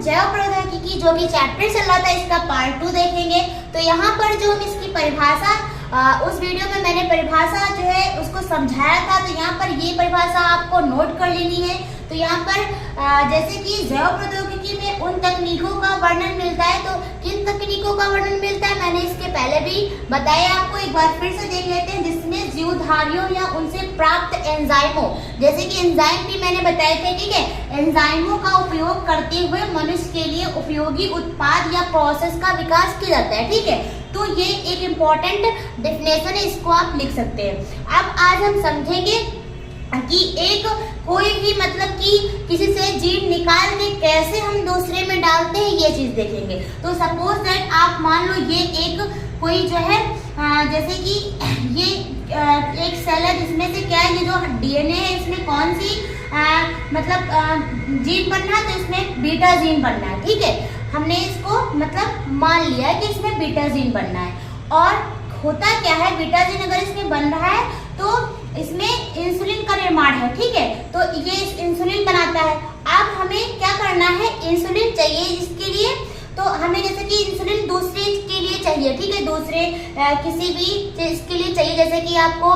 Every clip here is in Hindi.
हम जैव प्रौद्योगिकी जो कि चैप्टर चल रहा था इसका पार्ट 2 देखेंगे। तो यहाँ पर जो हम इसकी परिभाषा उस वीडियो में मैंने परिभाषा जो है उसको समझाया था, तो यहाँ पर ये परिभाषा आपको नोट कर लेनी है। तो यहाँ पर जैसे कि जैव प्रौद्योगिकी में उन तकनीकों का वर्णन मिलता है, तो किन तकनीकों का वर्णन मिलता है मैंने इसके पहले भी बताया आपको, एक बार फिर से देख लेते हैं। जिसमें जीवधारियों या उनसे प्राप्त एंजाइमों, जैसे कि एंजाइम भी मैंने बताए थे, ठीक है। एंजाइमों का उपयोग करते हुए मनुष्य के लिए उपयोगी उत्पाद या प्रोसेस का विकास किया जाता है, ठीक है। तो ये एक इम्पॉर्टेंट डेफिनेशन है, इसको आप लिख सकते हैं। अब आज हम समझेंगे कि एक कोई भी मतलब कि किसी से जीन निकाल के कैसे हम दूसरे में डालते हैं, ये चीज देखेंगे। तो सपोज दैट आप मान लो ये एक कोई जो है जैसे कि ये एक सेल है जिसमें से क्या है, ये जो डीएनए है इसमें कौन सी मतलब जीन बनना है, तो इसमें बीटा जीन बनना है, ठीक है। हमने इसको मतलब मान लिया है कि इसमें बीटा जीन बनना है। और होता क्या है, बीटा जीन अगर इसमें बन रहा है तो इसमें इंसुलिन का निर्माण है, ठीक है। तो ये इंसुलिन बनाता है। अब हमें क्या करना है, इंसुलिन चाहिए इसके लिए, तो हमें जैसे कि इंसुलिन दूसरे के लिए चाहिए, ठीक है। दूसरे किसी भी चीज के लिए चाहिए, जैसे कि आपको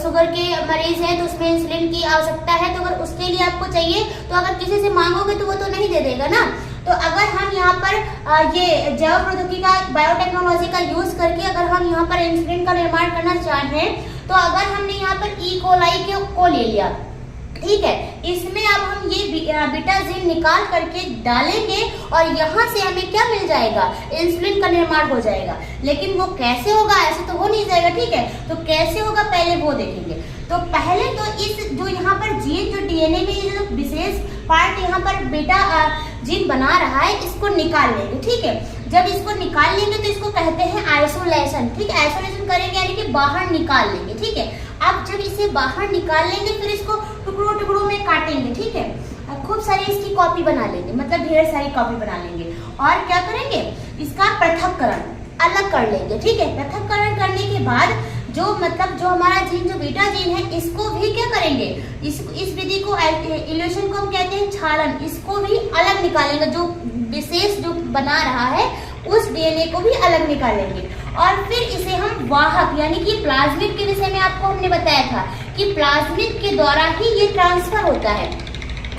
शुगर के मरीज है तो उसमें इंसुलिन की आवश्यकता है, तो अगर उसके लिए आपको चाहिए तो अगर किसी से मांगोगे तो वो तो नहीं दे देगा ना। तो अगर हम यहाँ पर ये जैव प्रौद्योगिकी का बायोटेक्नोलॉजी का यूज करके अगर हम यहाँ पर इंसुलिन का निर्माण करना चाहें, तो अगर हमने यहाँ पर ई कोलाई को ले लिया, ठीक है, इसमें अब हम ये बीटा जीन निकाल करके डालेंगे और यहाँ से हमें क्या मिल जाएगा, इंसुलिन का निर्माण हो जाएगा। लेकिन वो कैसे होगा, ऐसे तो हो नहीं जाएगा, ठीक है। तो कैसे होगा पहले वो देखेंगे। तो पहले तो इस जो यहाँ पर जीन जो डीएनए में ये जो विशेष पार्ट यहाँ पर बीटा जीन बना रहा है, इसको निकाल लेंगे, ठीक है। जब इसको निकाल लेंगे तो इसको कहते हैं आइसोलेशन, ठीक है। आइसोलेशन करेंगे यानी कि बाहर निकाल लेंगे, ठीक है। अब जब इसे बाहर निकाल लेंगे फिर इसको टुकड़ों टुकड़ों में काटेंगे, ठीक है। खूब सारी इसकी कॉपी बना लेंगे, मतलब ढेर सारी कॉपी बना लेंगे। और क्या करेंगे, इसका पृथक्करण अलग कर लेंगे, ठीक है। पृथक्करण करने के बाद जो मतलब जो हमारा जीन जो बीटा जीन है, इसको भी क्या करेंगे, इस विधि को इल्यूशन को हम कहते हैं क्षालन, इसको भी अलग निकालेंगे। जो विशेष जो बना रहा है उस डीएनए को भी अलग निकालेंगे। और फिर इसे हम वाहक यानी कि प्लाज्मिड के विषय में आपको हमने बताया था कि प्लाज्मिड के द्वारा ही ये ट्रांसफर होता है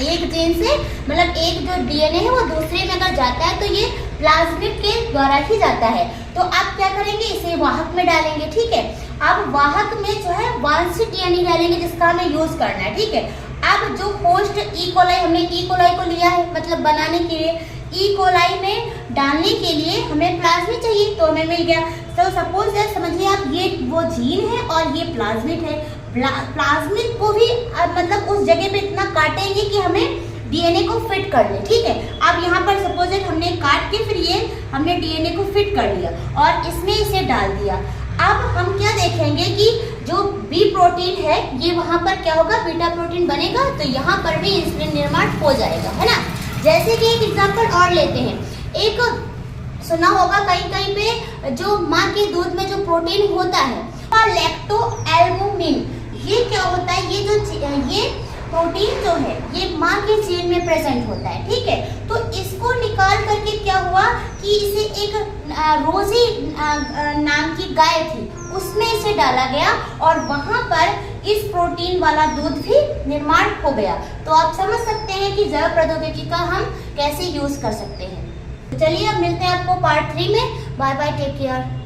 एक जीन से, मतलब एक जो डीएनए है वो दूसरे में अगर जाता है तो ये प्लाज्मिड के द्वारा ही जाता है। तो अब क्या करेंगे, इसे वाहक में डालेंगे, ठीक है। अब वाहक में जो है वांछित डीएनए डालेंगे जिसका हमें यूज करना है, ठीक है। अब जो होस्ट ई कोलाई, हमने ई कोलाई को लिया है मतलब बनाने के लिए, ई कोलाई में डालने के लिए हमें प्लाज्मिड चाहिए, तो हमें मिल गया। तो सपोज समझिए आप, ये वो जीन है और ये प्लाज्मिड है। प्लाज्मिड को भी मतलब उस जगह पे इतना काटेंगे कि हमें डीएनए को फिट कर ले, ठीक है। अब यहाँ पर सपोज हमने काट के फिर ये हमने डीएनए को फिट कर लिया और इसमें इसे डाल दिया। अब हम क्या देखेंगे कि जो बी प्रोटीन है ये वहां पर क्या होगा, बीटा प्रोटीन बनेगा, तो यहाँ पर भी इंसुलिन निर्माण हो जाएगा, है ना। जैसे कि एक एग्जांपल और लेते हैं, एक सुना होगा कहीं कहीं पे जो माँ के दूध में जो प्रोटीन होता है लैक्टोएल्बुमिन, ये क्या होता है, ये प्रोटीन जो है ये माँ के चेन में प्रेजेंट होता है, ठीक है। तो इसको निकाल करके क्या हुआ कि इसे एक रोजी नाम की गाय थी उसमें इसे डाला गया और वहां पर इस प्रोटीन वाला दूध भी निर्माण हो गया। तो आप समझ सकते हैं कि जैव प्रौद्योगिकी का हम कैसे यूज कर सकते हैं। तो चलिए अब मिलते हैं आपको पार्ट 3 में। Bye bye, take care.